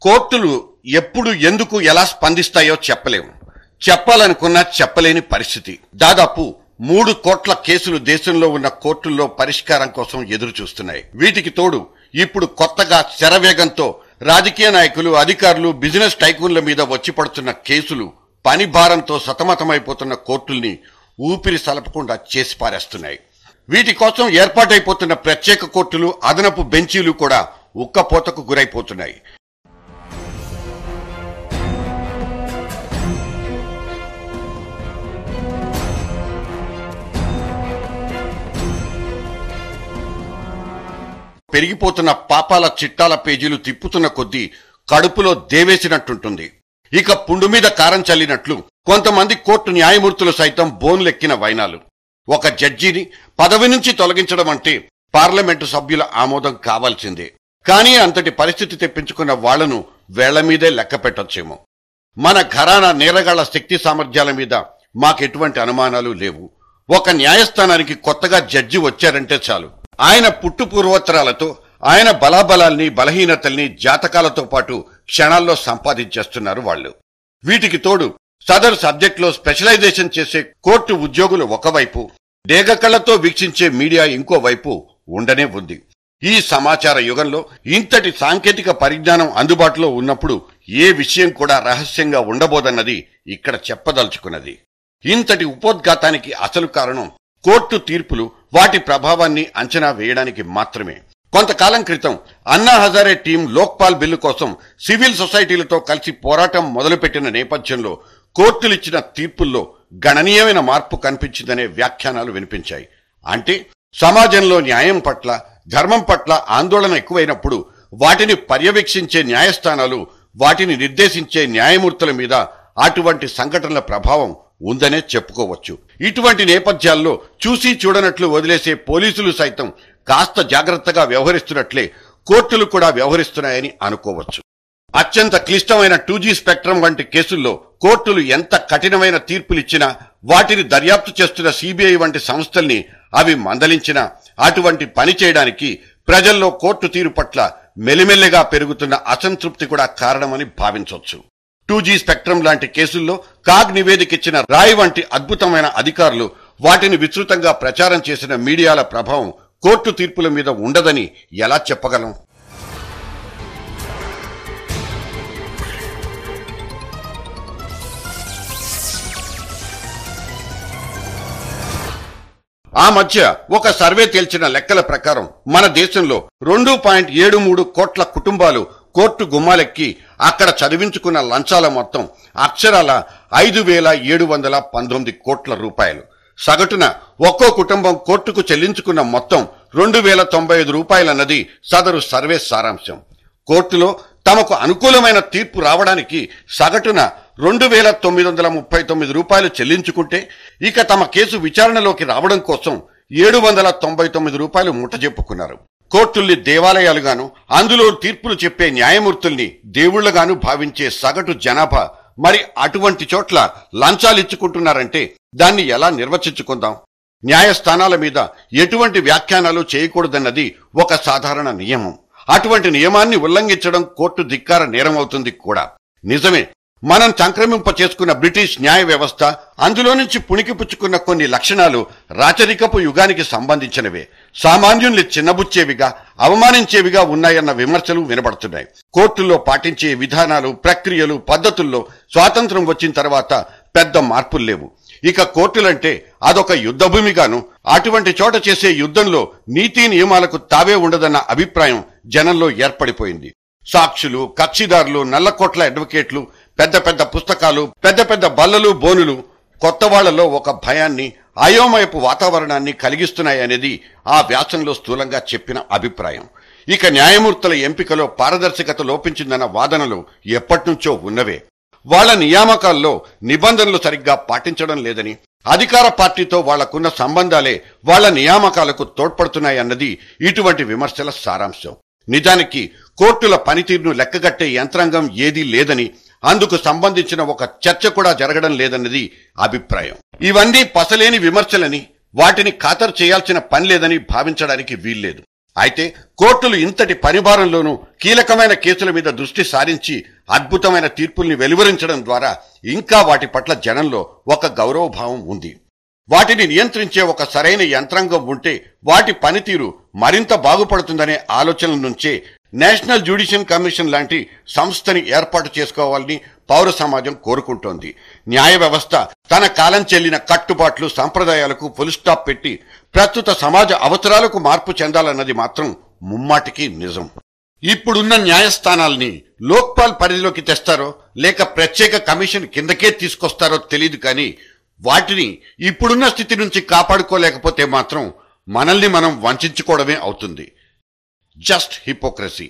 కోర్టులు ఎప్పుడు ఎందుకు ఎలా స్పందిస్తాయో చెప్పలేము. చెప్పాలనుకున్నా చెప్పలేని పరిస్థితి. దాదాపు 3 కోట్ల కేసులు దేశంలో ఉన్న కోర్టుల్లో పరిష్కారం కోసం ఎదురు చూస్తున్నాయి. వీటికి తోడు ఇప్పుడు కొత్తగా శరవేగంతో రాజకీయ నాయకులు, అధికారులు, బిజినెస్ టైకూన్ల మీద వచ్చి పడుతున్న కేసులు పని భారంతో సతమతమైపోతున్న కోర్టుల్ని ఊపిరి సలపకుండా చేసి పారేస్తున్నాయి. వీటి కోసం ఏర్పాటైపోతున్న ప్రత్యేక కోర్టులు, అదనపు బెంచీలు కూడా ఉక్కపోతకు గురైపోతున్నాయి. పెరిగిపోతున్న పాపాల చిట్టాల పేజీలు తిప్పుతున్న కొద్దీ కడుపులో దేవేసినట్టుంటుంది. ఇక పుండు మీద కారం చల్లినట్లు కొంతమంది కోర్టు న్యాయమూర్తులు సైతం బోన్లెక్కిన వైనాలు. ఒక జడ్జిని పదవి నుంచి తొలగించడం అంటే పార్లమెంటు సభ్యుల ఆమోదం కావాల్సిందే. కానీ అంతటి పరిస్థితి తెప్పించుకున్న వాళ్లను వేళ్ల మీదే లెక్క పెట్టొచ్చేమో. మన ఘరానా నేరగాళ్ల శక్తి సామర్థ్యాల మీద మాకెటువంటి అనుమానాలు లేవు. ఒక న్యాయస్థానానికి కొత్తగా జడ్జి వచ్చారంటే చాలు, ఆయన పుట్టు పూర్వోత్తరాలతో ఆయన బలాబలాల్ని, బలహీనతల్ని, జాతకాలతో పాటు క్షణాల్లో సంపాదించేస్తున్నారు వాళ్ళు. వీటికి తోడు సదరు సబ్జెక్టులో స్పెషలైజేషన్ చేసే కోర్టు ఉద్యోగులు ఒకవైపు, డేగకళ్లతో వీక్షించే మీడియా ఇంకోవైపు ఉండనే ఉంది. ఈ సమాచార యుగంలో ఇంతటి సాంకేతిక పరిజ్ఞానం అందుబాటులో ఉన్నప్పుడు ఏ విషయం కూడా రహస్యంగా ఉండబోదన్నది ఇక్కడ చెప్పదలుచుకున్నది. ఇంతటి ఉపోద్ఘాతానికి అసలు కారణం కోర్టు తీర్పులు, వాటి ప్రభావాన్ని అంచనా వేయడానికి మాత్రమే. కొంతకాలం క్రితం అన్నా హజారే టీం లోక్పాల్ బిల్లు కోసం సివిల్ సొసైటీలతో కలిసి పోరాటం మొదలుపెట్టిన నేపథ్యంలో కోర్టులిచ్చిన తీర్పుల్లో గణనీయమైన మార్పు కనిపించిందనే వ్యాఖ్యానాలు వినిపించాయి. అంటే సమాజంలో న్యాయం పట్ల, ధర్మం పట్ల ఆందోళన ఎక్కువైనప్పుడు వాటిని పర్యవేక్షించే న్యాయస్థానాలు, వాటిని నిర్దేశించే న్యాయమూర్తుల మీద అటువంటి సంఘటనల ప్రభావం ఉందనే చెప్పుకోవచ్చు. ఇటువంటి నేపథ్యాల్లో చూసి చూడనట్లు వదిలేసే పోలీసులు సైతం కాస్త జాగ్రత్తగా వ్యవహరిస్తున్నట్లే కోర్టులు కూడా వ్యవహరిస్తున్నాయని అనుకోవచ్చు. అత్యంత క్లిష్టమైన 2G స్పెక్ట్రమ్ వంటి కేసుల్లో కోర్టులు ఎంత కఠినమైన తీర్పులిచ్చినా, వాటిని దర్యాప్తు చేస్తున్న సిబిఐ వంటి సంస్థల్ని అవి మందలించినా అటువంటి పని చేయడానికి ప్రజల్లో కోర్టు తీరు పట్ల మెల్లిమెల్లిగా పెరుగుతున్న అసంతృప్తి కూడా కారణమని భావించవచ్చు. 2G స్పెక్ట్రమ్ లాంటి కేసుల్లో కాగ్ నివేదికిచ్చిన రాయ్ వంటి అద్భుతమైన అధికారులు, వాటిని విస్తృతంగా ప్రచారం చేసిన మీడియాల ప్రభావం కోర్టు తీర్పుల మీద ఉండదని ఎలా చెప్పగలం? ఆ మధ్య ఒక సర్వే తేల్చిన లెక్కల ప్రకారం మన దేశంలో 2.73 కోట్ల కుటుంబాలు కోర్టు గుమ్మాలెక్కి అక్కడ చదివించుకున్న లంచాల మొత్తం అక్షరాల 5,719 కోట్ల రూపాయలు. సగటున ఒక్కో కుటుంబం కోర్టుకు చెల్లించుకున్న మొత్తం 2,095 రూపాయలన్నది సదరు సర్వే సారాంశం. కోర్టులో తమకు అనుకూలమైన తీర్పు రావడానికి సగటున 2,939 రూపాయలు చెల్లించుకుంటే, ఇక తమ కేసు విచారణలోకి రావడం కోసం 799 రూపాయలు ముట్టజెప్పుకున్నారు. కోర్టుల్ని దేవాలయాలుగాను, అందులో తీర్పులు చెప్పే న్యాయమూర్తుల్ని దేవుళ్లుగాను భావించే సగటు జనాభా మరి అటువంటి చోట్ల లంచాలిచ్చుకుంటున్నారంటే దాన్ని ఎలా నిర్వచించుకుందాం? న్యాయస్థానాల మీద ఎటువంటి వ్యాఖ్యానాలు చేయకూడదన్నది ఒక సాధారణ నియమం. అటువంటి నియమాన్ని ఉల్లంఘించడం కోర్టు ధిక్కార నేరమవుతుంది కూడా. నిజమే, మనం సంక్రమింప చేసుకున్న బ్రిటిష్ న్యాయ వ్యవస్థ, అందులో నుంచి పుణికిపుచ్చుకున్న కొన్ని లక్షణాలు రాచరికపు యుగానికి సంబంధించినవే. సామాన్యుల్ని చిన్నబుచ్చేవిగా, అవమానించేవిగా ఉన్నాయన్న విమర్శలు వినబడుతున్నాయి. కోర్టుల్లో పాటించే విధానాలు, ప్రక్రియలు, పద్ధతుల్లో స్వాతంత్రం వచ్చిన తర్వాత పెద్ద మార్పులు లేవు. ఇక కోర్టులంటే అదొక యుద్ధభూమిగాను, అటువంటి చోట చేసే యుద్ధంలో నీతి నియమాలకు తావే ఉండదన్న అభిప్రాయం జనంలో ఏర్పడిపోయింది. సాక్షులు, కక్షిదారులు, నల్లకోట్ల అడ్వకేట్లు, పెద్ద పెద్ద పుస్తకాలు, పెద్ద పెద్ద బల్లలు, బోనులు కొత్త వాళ్లలో ఒక భయాన్ని, అయోమయపు వాతావరణాన్ని కలిగిస్తున్నాయనేది ఆ వ్యాసంలో స్థూలంగా చెప్పిన అభిప్రాయం. ఇక న్యాయమూర్తుల ఎంపికలో పారదర్శకత లోపించిందన్న వాదనలు ఎప్పటినుంచో ఉన్నవే. వాళ్ల నియామకాల్లో నిబంధనలు సరిగ్గా పాటించడం లేదని, అధికార పార్టీతో వాళ్లకున్న సంబంధాలే వాళ్ల నియామకాలకు తోడ్పడుతున్నాయన్నది ఇటువంటి విమర్శల సారాంశం. నిజానికి కోర్టుల పనితీరును లెక్కగట్టే యంత్రాంగం ఏదీ లేదని, అందుకు సంబంధించిన ఒక చర్చ కూడా జరగడం లేదన్నది అభిప్రాయం. ఇవన్నీ పసలేని విమర్శలని, వాటిని ఖాతరు చేయాల్సిన పని లేదని భావించడానికి వీల్లేదు. అయితే కోర్టులు ఇంతటి పరిభారంలోనూ కీలకమైన కేసుల మీద దృష్టి సారించి అద్భుతమైన తీర్పుల్ని వెలువరించడం ద్వారా ఇంకా వాటి పట్ల జనంలో ఒక గౌరవభావం ఉంది. వాటిని నియంత్రించే ఒక సరైన యంత్రాంగం ఉంటే వాటి పనితీరు మరింత బాగుపడుతుందనే ఆలోచన నుంచే నేషనల్ జ్యుడిషియల్ కమిషన్ లాంటి సంస్థని ఏర్పాటు చేసుకోవాలని పౌర సమాజం కోరుకుంటోంది. న్యాయ వ్యవస్థ తన కాలం చెల్లిన కట్టుబాట్లు సంప్రదాయాలకు ఫుల్ స్టాప్ పెట్టి ప్రస్తుత సమాజ అవసరాలకు మార్పు చెందాలన్నది మాత్రం ముమ్మాటికి నిజం. ఇప్పుడున్న న్యాయస్థానాల్ని లోక్పాల్ పరిధిలోకి తెస్తారో లేక ప్రత్యేక కమిషన్ కిందకే తీసుకొస్తారో తెలియదు, కానీ వాటిని ఇప్పుడున్న స్థితి నుంచి కాపాడుకోలేకపోతే మాత్రం మనల్ని మనం వంచుకోవడమే అవుతుంది. Just hypocrisy.